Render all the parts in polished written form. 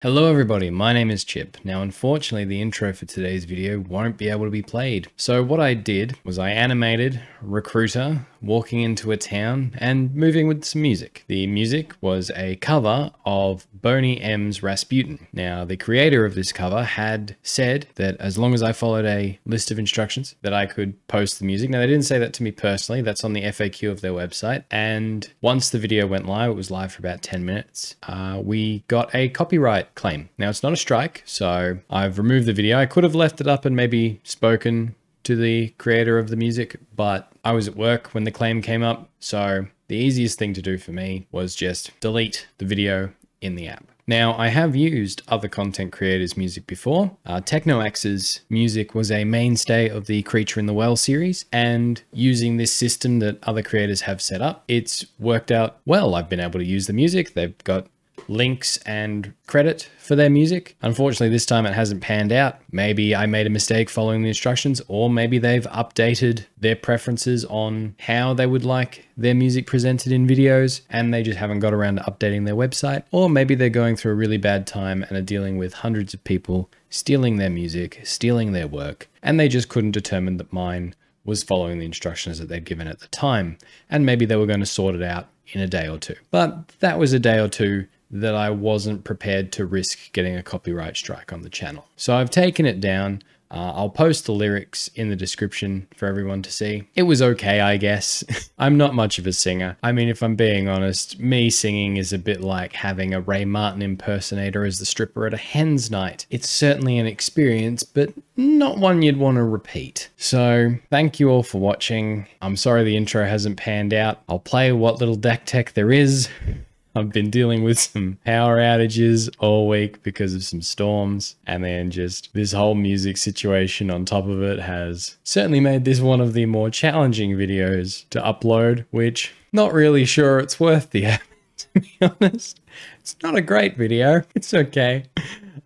Hello everybody, my name is Chip. Now unfortunately the intro for today's video won't be able to be played. So what I did was I animated Recruiter walking into a town and moving with some music. The music was a cover of Boney M's Rasputin. Now the creator of this cover had said that as long as I followed a list of instructions that I could post the music. Now they didn't say that to me personally, that's on the FAQ of their website. And once the video went live, it was live for about 10 minutes, we got a copyright claim. Now it's not a strike, so I've removed the video. I could have left it up and maybe spoken to the creator of the music, but I was at work when the claim came up, so the easiest thing to do for me was just delete the video in the app. Now, I have used other content creators' music before. TechnoAxe's music was a mainstay of the Creature in the Well series, and using this system that other creators have set up, it's worked out well. I've been able to use the music. They've got links and credit for their music. Unfortunately, this time it hasn't panned out. Maybe I made a mistake following the instructions, or maybe they've updated their preferences on how they would like their music presented in videos, and they just haven't got around to updating their website. Or maybe they're going through a really bad time and are dealing with hundreds of people stealing their music, stealing their work, and they just couldn't determine that mine was following the instructions that they'd given at the time. And maybe they were going to sort it out in a day or two. But that was a day or two that I wasn't prepared to risk getting a copyright strike on the channel. So I've taken it down. I'll post the lyrics in the description for everyone to see. It was okay, I guess. I'm not much of a singer. I mean, if I'm being honest, me singing is a bit like having a Ray Martin impersonator as the stripper at a hen's night. It's certainly an experience, but not one you'd want to repeat. So thank you all for watching. I'm sorry the intro hasn't panned out. I'll play what little deck tech there is. I've been dealing with some power outages all week because of some storms, and then just this whole music situation on top of it has certainly made this one of the more challenging videos to upload, which not really sure it's worth the effort, to be honest. It's not a great video. It's okay.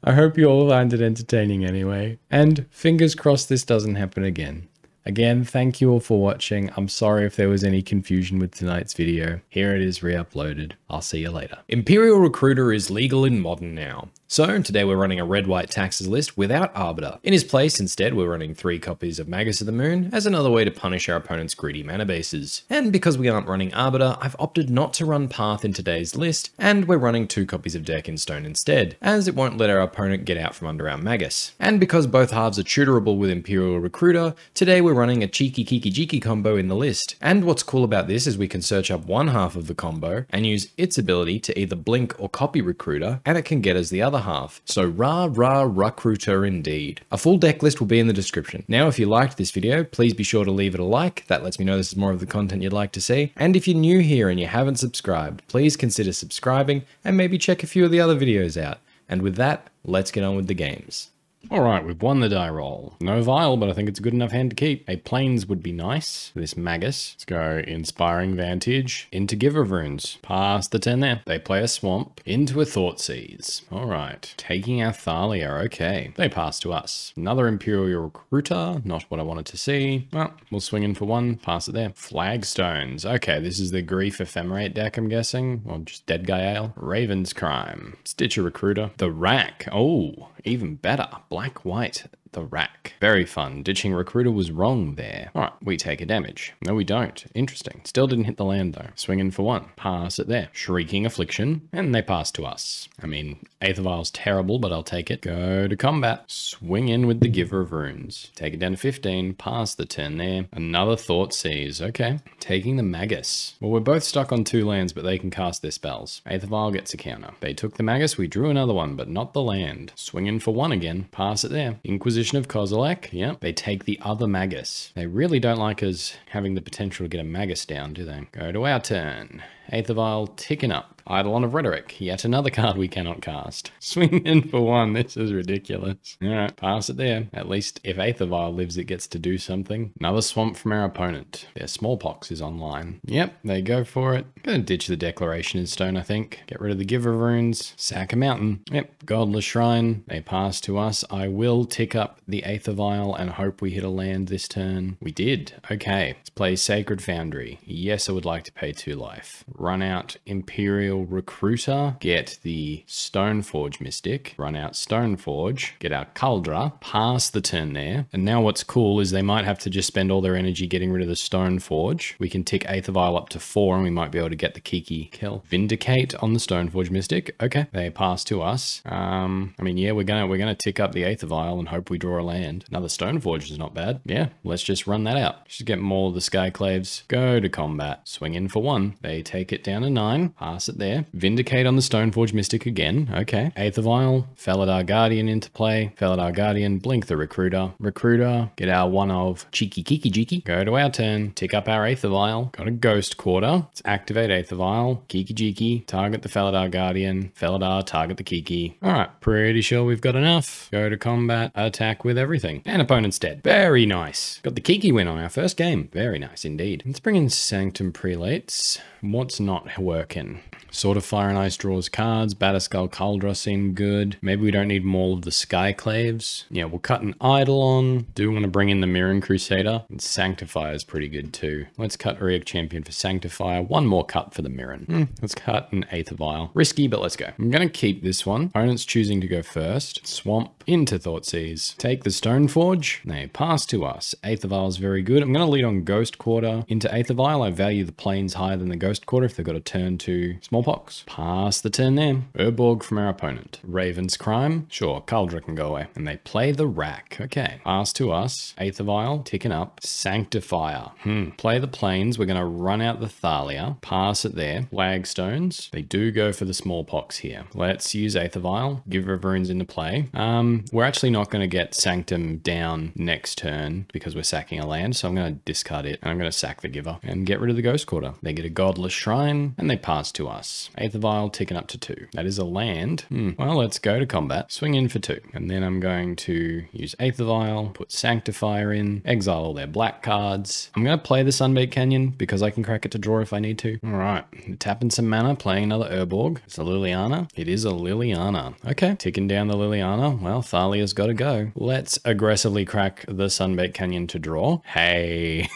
I hope you all find it entertaining anyway, and fingers crossed this doesn't happen again. Again, thank you all for watching. I'm sorry if there was any confusion with tonight's video. Here it is re-uploaded. I'll see you later. Imperial Recruiter is legal in Modern now. So today we're running a red-white taxes list without Arbiter. In his place, instead, we're running 3 copies of Magus of the Moon as another way to punish our opponent's greedy mana bases. And because we aren't running Arbiter, I've opted not to run Path in today's list, and we're running 2 copies of Deck in Stone instead, as it won't let our opponent get out from under our Magus. And because both halves are tutorable with Imperial Recruiter, today we're running a cheeky Kiki-Jiki combo in the list. And what's cool about this is we can search up one half of the combo and use its ability to either blink or copy Recruiter, and it can get us the other half. So rah rah Recruiter indeed. A full deck list will be in the description. Now if you liked this video, please be sure to leave it a like. That lets me know this is more of the content you'd like to see. And if you're new here and you haven't subscribed, please consider subscribing and maybe check a few of the other videos out. And with that, let's get on with the games. Alright, we've won the die roll. No vial, but I think it's a good enough hand to keep. A plains would be nice. This Magus. Let's go Inspiring Vantage into Giver of Runes. Pass the 10 there. They play a Swamp into a Thoughtseize. Alright, taking our Thalia. Okay, they pass to us. Another Imperial Recruiter. Not what I wanted to see. Well, we'll swing in for 1. Pass it there. Flagstones. Okay, this is the Grief Ephemerate deck, I'm guessing. Or just Dead Guy Ale. Raven's Crime. Stitcher Recruiter. The Rack. Oh, even better. Black-white, the Rack. Very fun. Ditching Recruiter was wrong there. Alright, we take a damage. No, we don't. Interesting. Still didn't hit the land though. Swinging for 1. Pass it there. Shrieking Affliction, and they pass to us. I mean, Aether Vial's terrible, but I'll take it. Go to combat. Swing in with the Giver of Runes. Take it down to 15. Pass the turn there. Another Thoughtseize. Okay. Taking the Magus. Well, we're both stuck on 2 lands, but they can cast their spells. Aether Vial gets a counter. They took the Magus. We drew another one, but not the land. Swing in for 1 again. Pass it there. Inquisition of Kozilek. Yep. They take the other Magus. They really don't like us having the potential to get a Magus down, do they? Go to our turn. Aether Vial ticking up. Eidolon of Rhetoric, yet another card we cannot cast. Swing in for 1, this is ridiculous. Alright, pass it there. At least if Aether Vial lives, it gets to do something. Another Swamp from our opponent. Their Smallpox is online. Yep, they go for it. Gonna ditch the Declaration in Stone, I think. Get rid of the Giver of Runes. Sack a mountain. Yep, Godless Shrine. They pass to us. I will tick up the Aether Vial and hope we hit a land this turn. We did. Okay, let's play Sacred Foundry. Yes, I would like to pay 2 life. run out Imperial Recruiter, get the Stoneforge Mystic, run out Stoneforge, get our Kaldra, pass the turn there. And now what's cool is they might have to just spend all their energy getting rid of the Stoneforge. We can tick Aether Vial up to 4 and we might be able to get the Kiki kill. Vindicate on the Stoneforge Mystic. Okay, they pass to us. I mean, yeah, we're gonna tick up the Aether Vial and hope we draw a land. Another Stoneforge is not bad. Yeah, let's just run that out. Just get more of the Skyclaves. Go to combat. Swing in for 1. They take it down to 9. Pass it there. Vindicate on the Stoneforge Mystic again. Okay. Aether Vial. Felidar Guardian into play. Felidar Guardian. Blink the Recruiter. Recruiter. Get our one of Kiki-Jiki. Go to our turn. Tick up our Aether Vial. Got a Ghost Quarter. Let's activate Aether Vial. Kiki-Jiki. Target the Felidar Guardian. Felidar. Target the Kiki. Alright. Pretty sure we've got enough. Go to combat. Attack with everything. And opponent's dead. Very nice. Got the Kiki win on our first game. Very nice indeed. Let's bring in Sanctum Prelates. What's not working? Sword of Fire and Ice draws cards. Batterskull Kaldra seem good. Maybe we don't need more of the Skyclaves. Yeah, we'll cut an Eidolon. Do want to bring in the Mirren Crusader. And Sanctifier is pretty good too. Let's cut Auriok Champion for Sanctifier. One more cut for the Mirren. Let's cut an Aether Vial. Risky, but let's go. I'm going to keep this one. Opponent's choosing to go first. Swamp into Thoughtseize. Take the Stoneforge. They pass to us. Aether Vial is very good. I'm going to lead on Ghost Quarter into Aether Vial. I value the planes higher than the Ghost Quarter if they've got a turn to Smallpox. Pass the turn there. Urborg from our opponent. Raven's Crime. Sure, Kaldra can go away. And they play the Rack. Okay. Pass to us. Aether Vial. Ticking up. Sanctifier. Play the planes. We're going to run out the Thalia. Pass it there. Flagstones. They do go for the Smallpox here. Let's use Aether Vial. Give Runes into play. We're actually not going to get Sanctum down next turn because we're sacking a land. So I'm going to discard it. And I'm going to sack the Giver and get rid of the Ghost Quarter. They get a Godless Shrine and they pass to us. Aether Vial ticking up to 2. That is a land. Well, let's go to combat. Swing in for 2. And then I'm going to use Aether Vial, put Sanctifier in, exile all their black cards. I'm going to play the Sunbaked Canyon because I can crack it to draw if I need to. All right. Tapping some mana, playing another Urborg. It's a Liliana. It is a Liliana. Okay. Ticking down the Liliana. Well, Thalia's got to go. Let's aggressively crack the Sunbaked Canyon to draw. Hey.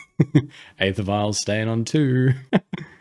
Aether Vial's staying on 2.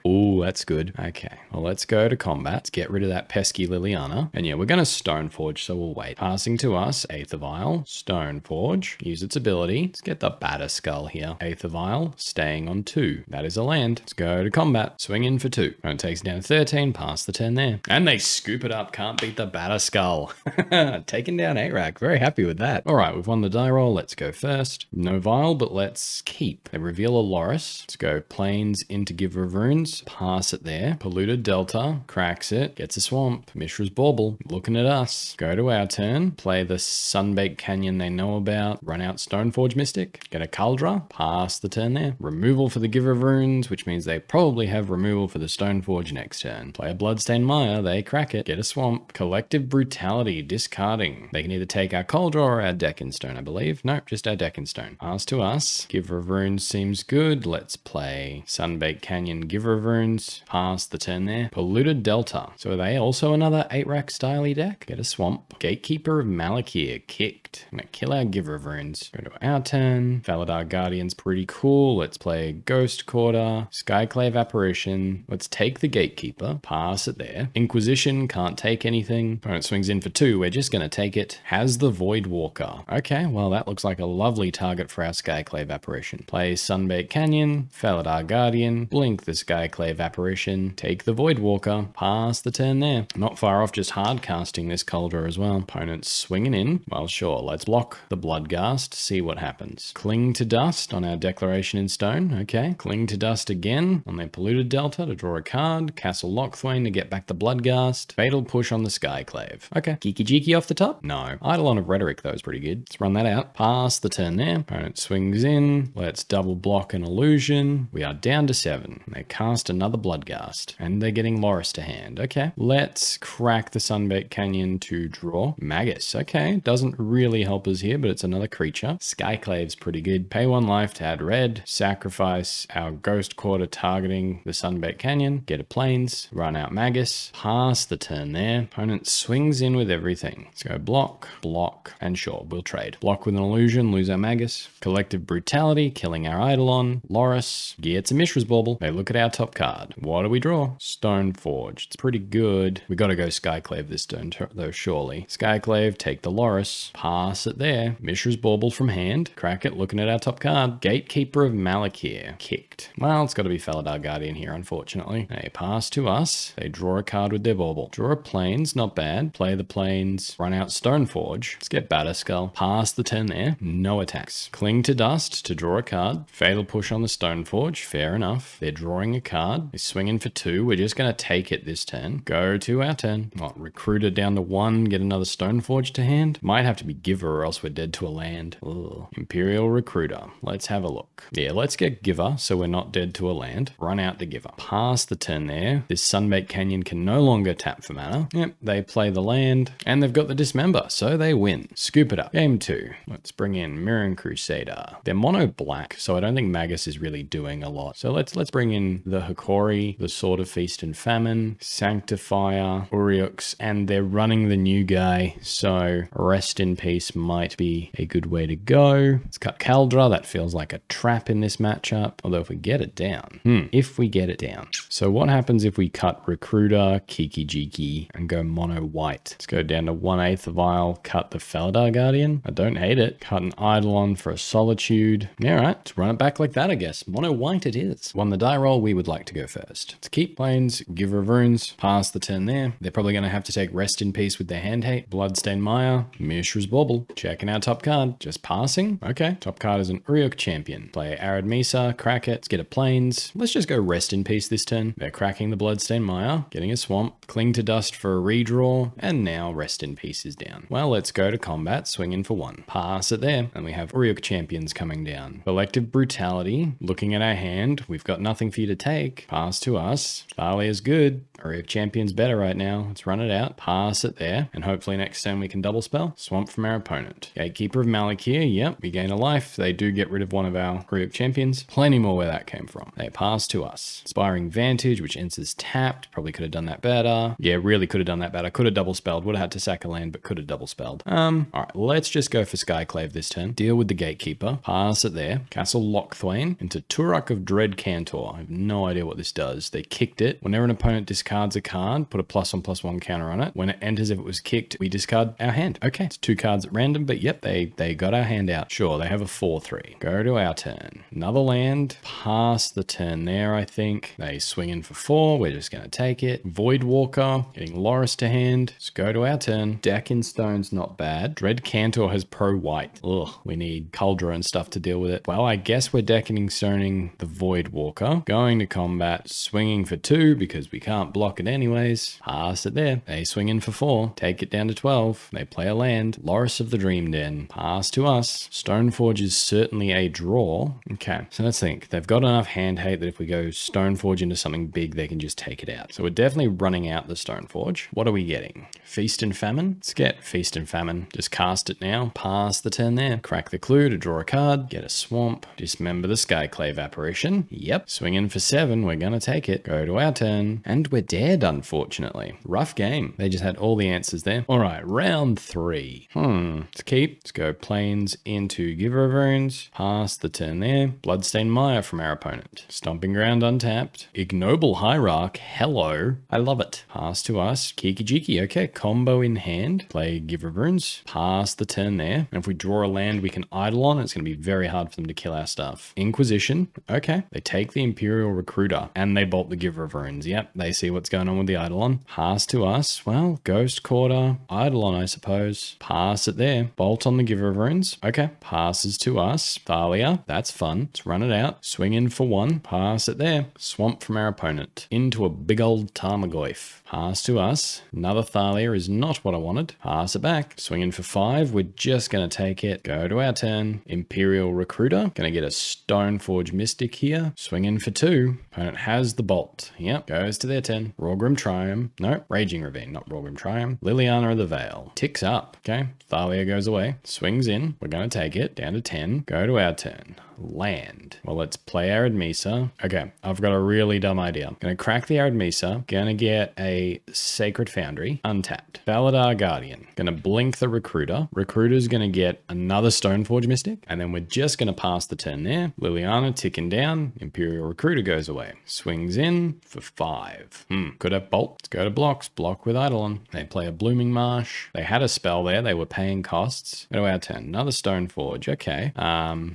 Ooh, that's good. Okay, well, let's go to combat. Let's get rid of that pesky Liliana. And yeah, we're going to Stoneforge, so we'll wait. Passing to us, Aether Vial, Stoneforge, use its ability. Let's get the Batterskull here. Aether Vial, staying on 2. That is a land. Let's go to combat. Swing in for 2. And it takes down 13, pass the turn there. And they scoop it up. Can't beat the Batterskull. Taking down 8-rack. Very happy with that. All right, we've won the die roll. Let's go first. No Vial, but let's keep. They reveal a Loris. Let's go Plains into Giver of Runes. Pass it there. Polluted Delta. Cracks it. Gets a Swamp. Mishra's Bauble. Looking at us. Go to our turn. Play the Sunbaked Canyon they know about. Run out Stoneforge Mystic. Get a Kaldra. Pass the turn there. Removal for the Giver of Runes, which means they probably have removal for the Stoneforge next turn. Play a Bloodstained Mire. They crack it. Get a Swamp. Collective Brutality. Discarding. They can either take our Kaldra or our Deckenstone, I believe. Nope, just our Deckenstone. Pass to us. Giver of Runes seems good. Let's play Sunbaked Canyon Giver of Runes. Pass the turn there. Polluted Delta. So are they also another 8-rack styley deck? Get a Swamp. Gatekeeper of Malakir. Kicked. I'm gonna kill our Giver of Runes. Go to our turn. Felidar Guardian's pretty cool. Let's play Ghost Quarter. Skyclave Apparition. Let's take the Gatekeeper. Pass it there. Inquisition. Can't take anything. Opponent swings in for 2. We're just gonna take it. Has the Void Walker. Okay, well that looks like a lovely target for our Skyclave Apparition. Play Sunbaked Canyon. Felidar Guardian. Blink the Skyclave Apparition. Take the Void Walker. Pass the turn there. Not far off just hard casting this Kaldra as well. Opponent's swinging in. Well, sure. Let's block the Bloodghast. See what happens. Cling to Dust on our Declaration in Stone. Okay. Cling to Dust again on their Polluted Delta to draw a card. Castle Lockthwain to get back the Bloodghast. Fatal Push on the Skyclave. Okay. Kiki-Jiki off the top? No. Eidolon of Rhetoric though is pretty good. Let's run that out. Pass the turn there. Opponent swings in. Let's double block an Illusion. We are down to 7. They cast another Bloodghast. And they're getting Loris to hand. Okay. Let's crack the Sunbaked Canyon to draw. Magus. Okay. Doesn't really help us here, but it's another creature. Skyclave's pretty good. Pay 1 life to add red. Sacrifice our Ghost Quarter targeting the Sunbaked Canyon. Get a Plains. Run out Magus. Pass the turn there. Opponent swings in with everything. Let's go block, block, and sure, we'll trade. Block with an Illusion, lose our Magus. Collective Brutality, killing our Eidolon. Loris gets a Mishra's Bauble. They look at our top top card. What do we draw? Stoneforge. It's pretty good. We got to go Skyclave this turn though, surely. Skyclave, take the Loris, pass it there. Mishra's Bauble from hand. Crack it, looking at our top card. Gatekeeper of Malakir. Kicked. Well, it's got to be Felidar Guardian here, unfortunately. They pass to us. They draw a card with their Bauble. Draw a Plains, not bad. Play the Plains. Run out Stoneforge. Let's get Batterskull. Pass the turn there. No attacks. Cling to Dust to draw a card. Fatal Push on the Stoneforge. Fair enough. They're drawing a card. They're swinging for 2. We're just going to take it this turn. Go to our turn. What, Recruiter down to 1. Get another Stoneforge to hand. Might have to be Giver or else we're dead to a land. Ugh. Imperial Recruiter. Let's have a look. Yeah, let's get Giver so we're not dead to a land. Run out the Giver. Pass the turn there. This Sunbaked Canyon can no longer tap for mana. Yep, they play the land and they've got the Dismember, so they win. Scoop it up. Game 2. Let's bring in Mirran Crusader. They're mono black, so I don't think Magus is really doing a lot. So let's bring in the Hikori, the Sword of Feast and Famine, Sanctifier, Aurioks, and they're running the new guy, so Rest in Peace might be a good way to go. Let's cut Kaldra. That feels like a trap in this matchup, although if we get it down, if we get it down. So what happens if we cut Recruiter, Kiki-Jiki, and go mono white? Let's go down to 1 Aether Vial, cut the Felidar Guardian. I don't hate it. Cut an Eidolon for a Solitude. Yeah, right. Let's run it back like that, I guess. Mono white it is. On the die roll, we would like to go first. Let's keep Plains, Giver of Runes, pass the turn there. They're probably going to have to take Rest in Peace with their hand hate. Bloodstained Mire, Mishra's Bauble. Checking our top card. Just passing. Okay. Top card is an Auriok Champion. Play Arid Mesa, crack it. Let's get a Plains. Let's just go Rest in Peace this turn. They're cracking the Bloodstained Mire, getting a Swamp, Cling to Dust for a redraw, and now Rest in Peace is down. Well, let's go to combat, swing in for 1. Pass it there, and we have Auriok Champions coming down. Collective Brutality, looking at our hand, we've got nothing for you to take. Pass to us. Thalia's good. Auriok Champion's better right now. Let's run it out. Pass it there, and hopefully next turn we can double spell. Swamp from our opponent. Gatekeeper of Malakir, yep, we gain a life. They do get rid of one of our Auriok Champions. Plenty more where that came from. They pass to us. Inspiring Vantage, which enters tapped. Probably could have done that better. Yeah, really could have done that better. Could have double spelled. Would have had to sack a land, but could have double spelled. Alright, let's just go for Skyclave this turn. Deal with the Gatekeeper. Pass it there. Castle Lockthwain into Tutor of Dread Cantor. I have no idea what this does. They kicked it. Whenever an opponent discards a card, put a +1/+1 counter on it. When it enters, if it was kicked, we discard our hand. Okay, it's 2 cards at random, but yep, they got our hand out. Sure, they have a 4/3. Go to our turn. Another land. Pass the turn there, I think. They swing in for 4. We're just going to take it. Voidwalker, getting Loris to hand. Let's go to our turn. Deck in Stone's not bad. Dread Cantor has pro white. Ugh, we need Kaldra and stuff to deal with it. Well, I guess we're decking and stoning the Voidwalker. Going to combat, swinging for 2 because we can't block it anyways. Pass it there. They swing in for 4. Take it down to 12. They play a land. Loris of the Dream Den. Pass to us. Stoneforge is certainly a draw. Okay, so let's think. They've got enough hand hate that if we go Stoneforge into something big, they can just take it out. So we're definitely running out the Stoneforge. What are we getting? Feast and Famine? Let's get Feast and Famine. Just cast it now. Pass the turn there. Crack the clue to draw a card. Get a Swamp. Dismember the Skyclave Apparition. Yep. Swing in for 7. We're gonna take it. Go to our turn. And we're dead, unfortunately. Rough game. They just had all the answers there. Alright, round 3. Let's keep. Let's go Plains into Giver of Runes. Pass the turn there. Bloodstained Mire from our opponent. Stomping Ground untapped. Ignoble Hierarch. Hello. I love it. Pass to us. Kiki-Jiki. Okay, combo in hand. Play Giver of Runes. Pass the turn there. And if we draw a land, we can Eidolon. It's going to be very hard for them to kill our stuff. Inquisition. Okay. They take the Imperial Recruiter and they bolt the Giver of Runes. Yep. They see what's going on with the Eidolon. Pass to us. Well, Ghost Quarter. Eidolon, I suppose. Pass it there. Bolt on the Giver of Runes. Okay. Passes to us. Thalia. That's fun. Let's run it out. Swing in for 1. Pass it there. Swamp from our opponent. Into a big old Tarmogoyf. Pass to us. Another Thalia is not what I wanted. Pass it back. Swing in for 5. We're just going to take it. Go to our turn. Imperial Recruiter. Going to get a Stoneforge Mystic here. Swing in for 2. Opponent has the bolt. Yep. Goes to their turn. Rorgrim Triumph. No, Raging Ravine, not Rorgrim Triumph. Liliana of the Veil. Ticks up. Okay. Thalia goes away. Swings in. We're going to take it. Down to 10. Go to our turn. Land. Well, let's play Arid Mesa. Okay, I've got a really dumb idea. Gonna crack the Arid Mesa. Gonna get a play Sacred Foundry, untapped. Felidar Guardian. Gonna blink the Recruiter. Recruiter's gonna get another Stoneforge Mystic, and then we're just gonna pass the turn there. Liliana ticking down. Imperial Recruiter goes away. Swings in for 5. Could have Bolt. Let's go to blocks. Block with Eidolon. They play a Blooming Marsh. They had a spell there. They were paying costs. Go to our turn. Another Stoneforge. Okay.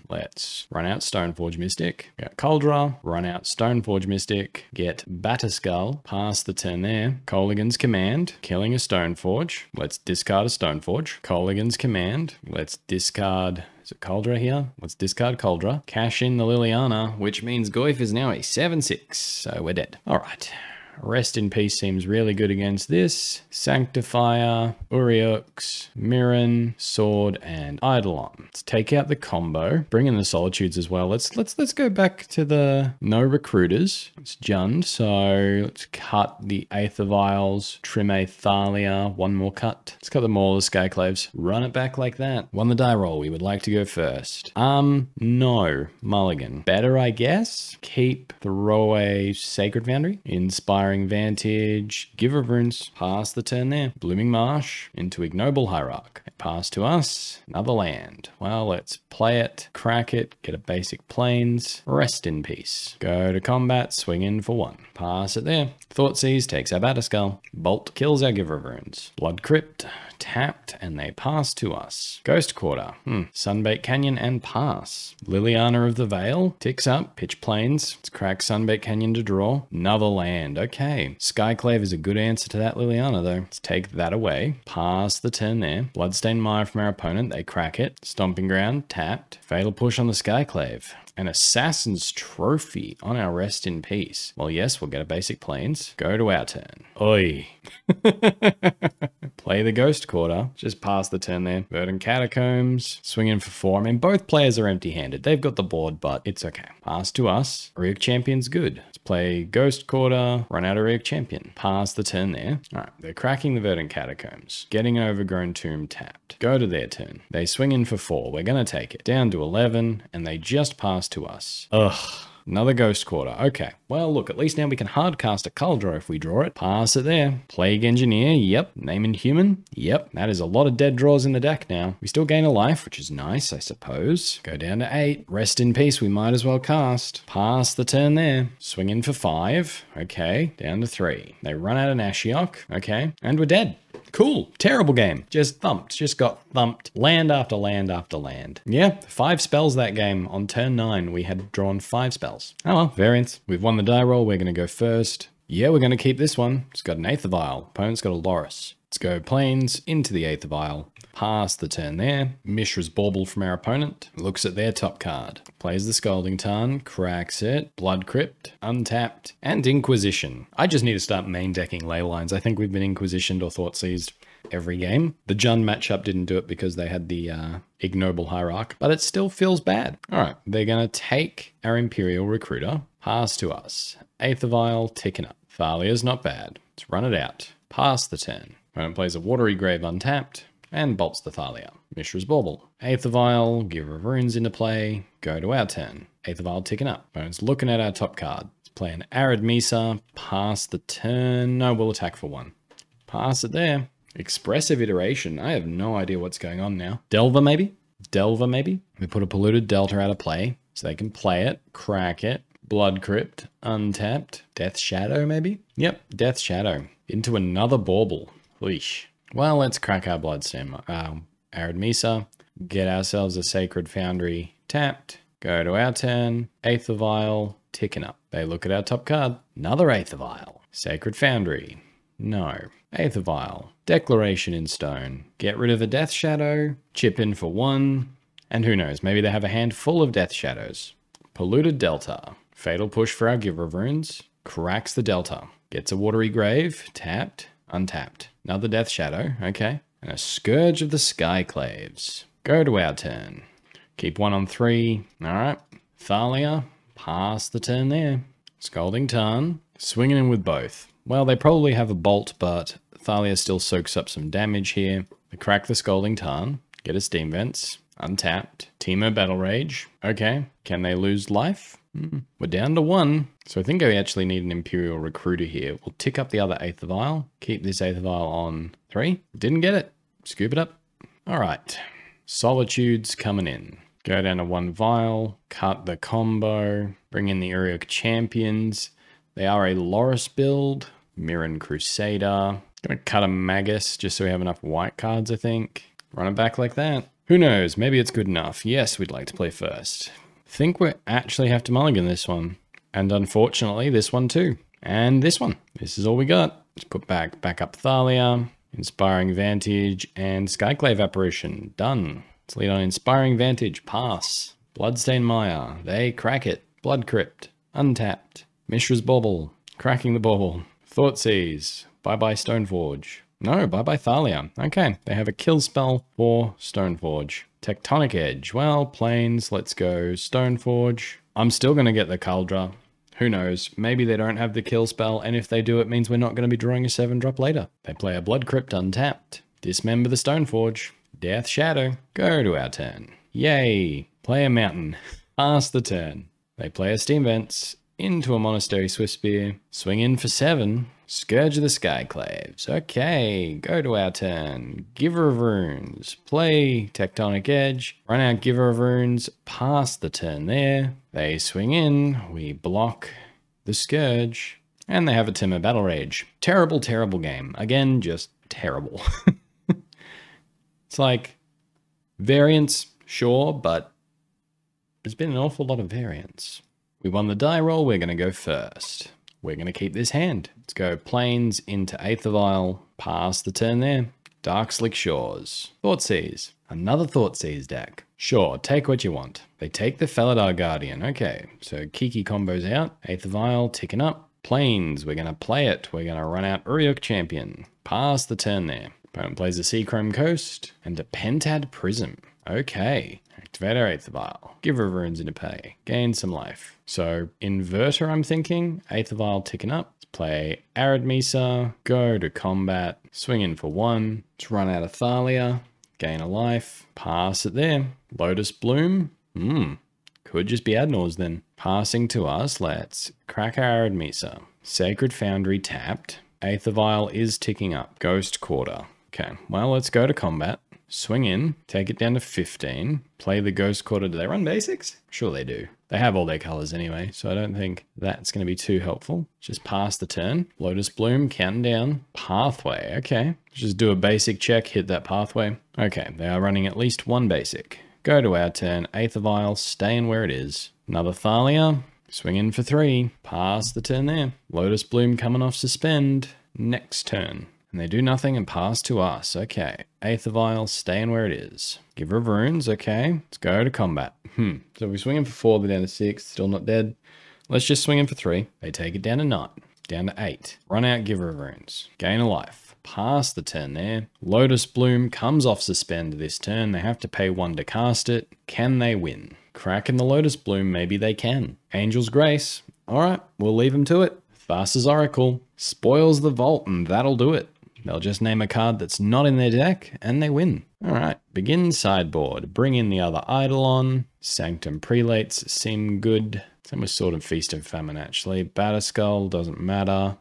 Let's run out Stoneforge Mystic. Got Kaldra. Run out Stoneforge Mystic. Get Batterskull. Pass the turn there. Kolaghan's Command. Killing a Stoneforge. Let's discard a Stoneforge. Kolaghan's Command. Let's discard... Is it Kaldra here? Let's discard Kaldra. Cash in the Liliana, which means Goyf is now a 7/6. So we're dead. All right. Rest in Peace seems really good against this. Sanctifier, Aurioks, Mirren, Sword, and Eidolon. Let's take out the combo. Bring in the Solitudes as well. Let's go back to the no recruiters. It's Jund, so let's cut the Aether Vials, trim a Thalia, one more cut. Let's cut the Maul of Skyclaves. Run it back like that. Won the die roll. We would like to go first. No. Mulligan. Better, I guess. Keep, throw away Sacred Foundry. Inspiring Vantage, Giver of Runes, pass the turn there. Blooming Marsh into Ignoble Hierarch. Pass to us, another land. Well, let's play it, crack it, get a basic plains, rest in peace. Go to combat, swing in for 1. Pass it there. Thoughtseize takes our Batterskull. Bolt kills our Giver of Runes. Blood Crypt, tapped, and they pass to us. Ghost Quarter, Sunbaked Canyon and pass. Liliana of the Veil, ticks up, pitch plains. Let's crack Sunbaked Canyon to draw. Another land, okay. Skyclave is a good answer to that Liliana though. Let's take that away. Pass the turn there. Bloodstained Mire from our opponent, they crack it. Stomping Ground, tapped. Fatal Push on the Skyclave. An Assassin's Trophy on our Rest in Peace. Well, yes, we'll get a basic plains. Go to our turn. Oi. Play the Ghost Quarter. Just pass the turn there. Verdant Catacombs. Swing in for 4. I mean, both players are empty-handed. They've got the board, but it's okay. Pass to us. Auriok Champion's good. Let's play Ghost Quarter. Run out Auriok Champion. Pass the turn there. All right, they're cracking the Verdant Catacombs. Getting an Overgrown Tomb tapped. Go to their turn. They swing in for 4. We're going to take it. Down to 11, and they just pass to us. Ugh. Another Ghost Quarter. Okay. Well, look, at least now we can hardcast a Kaldra if we draw it. Pass it there. Plague Engineer. Yep. Name Inhuman. Yep. That is a lot of dead draws in the deck now. We still gain a life, which is nice, I suppose. Go down to 8. Rest in peace. We might as well cast. Pass the turn there. Swing in for 5. Okay. Down to 3. They run out an Ashiok. Okay. And we're dead. Cool. Terrible game. Just thumped. Just got thumped. Land after land after land. Yeah, 5 spells that game. On turn 9, we had drawn 5 spells. Oh well, variance. We've won the die roll. We're going to go first. Yeah, we're going to keep this one. It's got an Aether Vial. Opponent's got a Loris. Let's go plains into the Aether Vial. Pass the turn there. Mishra's Bauble from our opponent. Looks at their top card. Plays the Scalding Tarn. Cracks it. Blood Crypt. Untapped. And Inquisition. I just need to start main decking ley lines. I think we've been Inquisitioned or Thoughtseized every game. The Jund matchup didn't do it because they had the Ignoble Hierarch, but it still feels bad. All right, they're going to take our Imperial Recruiter. Pass to us. Aether Vial ticking up. Thalia's not bad. Let's run it out. Pass the turn. Opponent plays a Watery Grave untapped and bolts the Thalia. Mishra's Bauble. Aether Vial, Giver of Runes into play. Go to our turn. Aether Vial ticking up. Opponent's looking at our top card. Let's play an Arid Mesa. Pass the turn. No, we'll attack for 1. Pass it there. Expressive Iteration. I have no idea what's going on now. Delver maybe? Delver maybe? We put a Polluted Delta out of play so they can play it, crack it. Blood Crypt, untapped. Death Shadow maybe? Yep, Death Shadow. Into another Bauble. Leash. Well, let's crack our Bloodstained Arid Mesa. Get ourselves a Sacred Foundry tapped. Go to our turn. Aether Vial, ticking up. They look at our top card. Another Aether Vial. Sacred Foundry. No. Aether Vial. Declaration in Stone. Get rid of a Death Shadow. Chip in for 1. And who knows, maybe they have a hand full of Death Shadows. Polluted Delta. Fatal Push for our Giver of Runes. Cracks the Delta. Gets a Watery Grave. Tapped. Untapped. Another Death Shadow. Okay. And a Scourge of the Skyclaves. Go to our turn. Keep 1 on 3. Alright. Thalia. Pass the turn there. Scalding Tarn. Swinging in with both. Well, they probably have a Bolt, but Thalia still soaks up some damage here. They crack the Scalding Tarn. Get a Steam Vents. Untapped. Teemo Battle Rage. Okay. Can they lose life? We're down to 1. So I think I actually need an Imperial Recruiter here. We'll tick up the other Aether Vial. Keep this Aether Vial on 3. Didn't get it. Scoop it up. All right. Solitude's coming in. Go down to 1 Vial. Cut the combo. Bring in the Auriok Champions. They are a Loris build. Mirren Crusader. Gonna cut a Magus just so we have enough white cards, I think. Run it back like that. Who knows? Maybe it's good enough. Yes, we'd like to play first. Think we actually have to mulligan this one. And unfortunately, this one too. And this one. This is all we got. Let's put back up Thalia, Inspiring Vantage, and Skyclave Apparition. Done. Let's lead on Inspiring Vantage. Pass. Bloodstained Mire. They crack it. Blood Crypt. Untapped. Mishra's Bauble. Cracking the Bauble. Thoughtseize. Bye-bye Stoneforge. No, bye-bye Thalia. Okay, they have a kill spell for Stoneforge. Tectonic Edge. Well, Plains, let's go Stoneforge. I'm still going to get the Kaldra. Who knows? Maybe they don't have the kill spell, and if they do, it means we're not going to be drawing a 7-drop later. They play a Blood Crypt untapped. Dismember the Stoneforge. Death Shadow. Go to our turn. Yay. Play a Mountain. Pass the turn. They play a Steam Vents. Into a Monastery Swiftspear. Swing in for 7. Scourge of the Skyclaves. Okay, go to our turn. Giver of Runes. Play Tectonic Edge. Run out Giver of Runes. Pass the turn there. They swing in. We block the Scourge. And they have a Timur Battle Rage. Terrible, terrible game. Again, just terrible. It's like, variance, sure, but there's been an awful lot of variance. We won the die roll, we're going to go first. We're going to keep this hand. Let's go Plains into Aether Vial. Pass the turn there. Dark Slick Shores. Thoughtseize. Another Thoughtseize deck. Sure, take what you want. They take the Felidar Guardian. Okay, so Kiki combos out. Aether Vial ticking up. Plains, we're going to play it. We're going to run out Auriok Champion. Pass the turn there. Opponent plays a Seachrome Coast and a Pentad Prism. Okay. Activate our Aether Vial. Giver of Runes into play. Gain some life. So, Inverter, I'm thinking. Aether Vial ticking up. Let's play Arid Mesa. Go to combat. Swing in for 1. Let's run out of Thalia. Gain a life. Pass it there. Lotus Bloom. Could just be Adnors then. Passing to us. Let's crack our Arid Mesa. Sacred Foundry tapped. Aether Vial is ticking up. Ghost Quarter. Okay, well, let's go to combat. Swing in, take it down to 15, play the Ghost Quarter. Do they run basics? Sure they do. They have all their colors anyway, so I don't think that's going to be too helpful. Just pass the turn. Lotus Bloom, counting down. Pathway, okay. Just do a basic check, hit that pathway. Okay, they are running at least 1 basic. Go to our turn. Aether Vial, staying where it is. Another Thalia. Swing in for 3. Pass the turn there. Lotus Bloom coming off suspend. Next turn. And they do nothing and pass to us. Okay. Aether Vial, staying where it is. Giver of Runes, okay. Let's go to combat. So we swing in for 4, they're down to 6. Still not dead. Let's just swing in for 3. They take it down to 9. Down to 8. Run out Giver of Runes. Gain a life. Pass the turn there. Lotus Bloom comes off suspend this turn. They have to pay 1 to cast it. Can they win? Cracking the Lotus Bloom, maybe they can. Angel's Grace. Alright, we'll leave them to it. Thassa's Oracle. Spoils the Vault, and that'll do it. They'll just name a card that's not in their deck, and they win. Alright, begin sideboard. Bring in the other Eidolon. Sanctum Prelates seem good. Same with Sword and Feast and Famine, actually. Batterskull doesn't matter.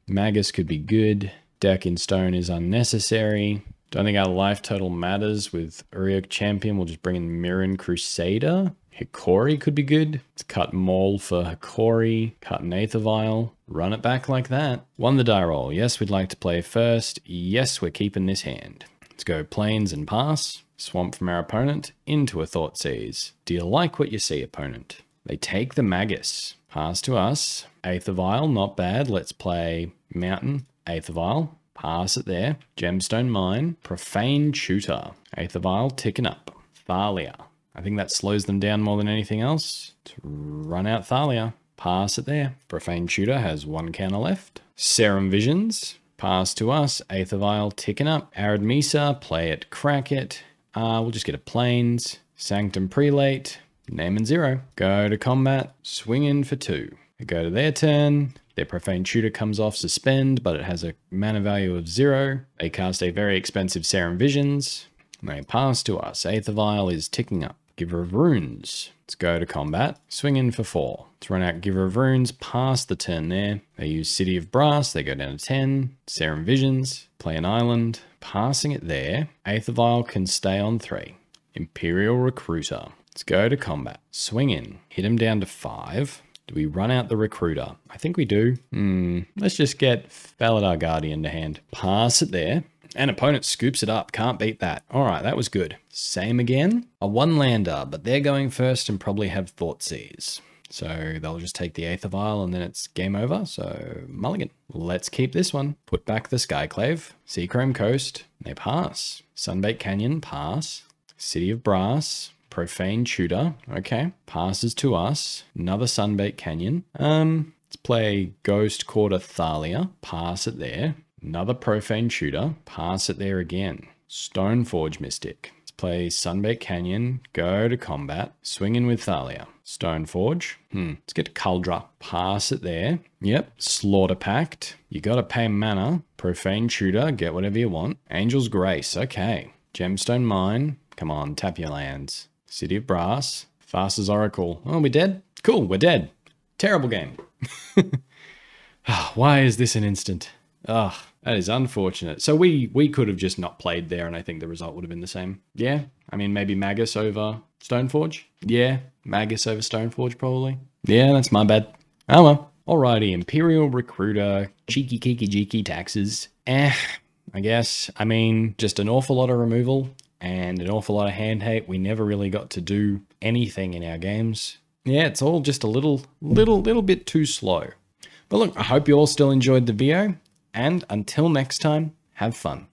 Magus could be good. Deck in Stone is unnecessary. Don't think our life total matters with Auriok Champion. We'll just bring in Mirren Crusader. Hikori could be good. Let's cut Maul for Hikori. Cut an Aether Vial. Run it back like that. Won the die roll. Yes, we'd like to play first. Yes, we're keeping this hand. Let's go Plains and pass. Swamp from our opponent into a Thoughtseize. Do you like what you see, opponent? They take the Magus. Pass to us. Aether Vial, not bad. Let's play Mountain. Aether Vial. Pass it there. Gemstone Mine. Profane Tutor. Aether Vial ticking up. Thalia. I think that slows them down more than anything else. To run out Thalia. Pass it there. Profane Tutor has 1 counter left. Serum Visions. Pass to us. Aether Vial ticking up. Arid Mesa. Play it. Crack it. We'll just get a Plains. Sanctum Prelate. Name and 0. Go to combat. Swing in for 2. They go to their turn. Their Profane Tutor comes off suspend, but it has a mana value of 0. They cast a very expensive Serum Visions. And they pass to us. Aether Vial is ticking up. Giver of Runes. Let's go to combat. Swing in for 4. Let's run out Giver of Runes, pass the turn there. They use City of Brass, they go down to 10. Serum Visions, play an island, passing it there. Aether Vial can stay on 3. Imperial Recruiter. Let's go to combat. Swing in, hit him down to 5. Do we run out the Recruiter? I think we do. Let's just get Felidar Guardian to hand. Pass it there. And opponent scoops it up. Can't beat that. All right, that was good. Same again. A 1-lander, but they're going first and probably have Thoughtseize. So they'll just take the Aether Vial and then it's game over. So mulligan. Let's keep this one. Put back the Skyclave. Seachrome Coast. They pass. Sunbaked Canyon. Pass. City of Brass. Profane Tutor. Okay. Passes to us. Another Sunbaked Canyon. Let's play Ghost Quarter Thalia. Pass it there. Another Profane Tutor. Pass it there again. Stoneforge Mystic. Let's play Sunbaked Canyon. Go to combat. Swing in with Thalia. Stoneforge. Let's get to Kaldra. Pass it there. Yep. Slaughter Pact. You gotta pay mana. Profane Tutor. Get whatever you want. Angel's Grace. Okay. Gemstone Mine. Come on, tap your lands. City of Brass. Fast as Oracle. Oh, we're dead? Cool, we're dead. Terrible game. Why is this an instant? Ugh, that is unfortunate. So we could have just not played there and I think the result would have been the same. Yeah, I mean, maybe Magus over Stoneforge? Yeah, Magus over Stoneforge probably. Yeah, that's my bad. Oh well. Alrighty, Imperial Recruiter, cheeky Kiki-Jiki taxes. I guess. I mean, just an awful lot of removal and an awful lot of hand hate. We never really got to do anything in our games. Yeah, it's all just a little bit too slow. But look, I hope you all still enjoyed the video. And until next time, have fun.